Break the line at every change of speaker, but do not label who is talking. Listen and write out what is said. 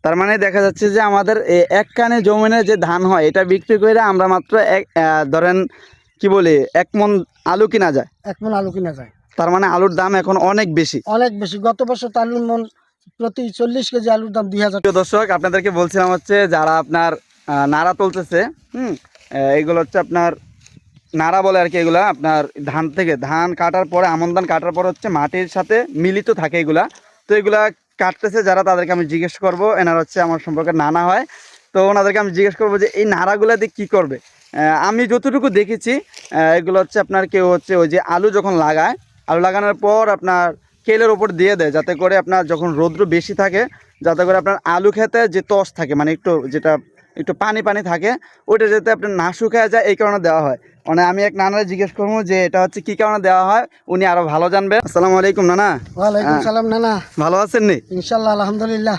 তার মানে দেখা যাচ্ছে যে আমাদের এক কানে জমিনে যে ধান হয় এটা বিক্রি করে আমরা মাত্র ধরেন কি বলি 1 মণ আলু কিনা যায়।
1 মণ আলু কিনা যায়।
তার মানে আলুর দাম এখন অনেক বেশি।
অনেক বেশি। গত বছর তো আলুর মণ প্রতি 40 কেজি আলুর দাম 2000।
প্রিয় দর্শক, আপনাদেরকে বলছিলাম হচ্ছে যারা আপনার নাড়া তুলতেছে, এইগুলো হচ্ছে আপনার নাড়া বলে আর কি। এগুলা আপনার ধান থেকে ধান কাটার পরে, আমন ধান কাটার পর হচ্ছে মাটির সাথে মিলিত থাকে এগুলা। তো এগুলা কাটতেছে যারা, তাদেরকে আমি জিজ্ঞেস করব। এনারা হচ্ছে আমার সম্পর্কে নানা হয়, তো ওনাদেরকে আমি জিজ্ঞেস করবো যে এই নাড়াগুলা দিয়ে কী করবে। আমি যতটুকু দেখেছি এগুলো হচ্ছে আপনার কেউ হচ্ছে ওই যে আলু যখন লাগায়, আলু লাগানোর পর আপনার কেলের ওপর দিয়ে দেয়, যাতে করে আপনার যখন রৌদ্র বেশি থাকে, যাতে করে আপনার আলু খেতে যে তস থাকে, মানে একটু যেটা একটু পানি পানি থাকে, ওইটা যাতে আপনার না শুকায় যায়, এই কারণে দেওয়া হয়। মানে আমি এক নানারে জিজ্ঞেস করবো যে এটা হচ্ছে কী কারণে দেওয়া হয়, উনি আরও ভালো জানবেন। আসসালামু আলাইকুম নানা।
ওয়ালাইকুম সালাম নানা।
ভালো আছেন নি?
ইনশাআল্লাহ, আলহামদুলিল্লাহ।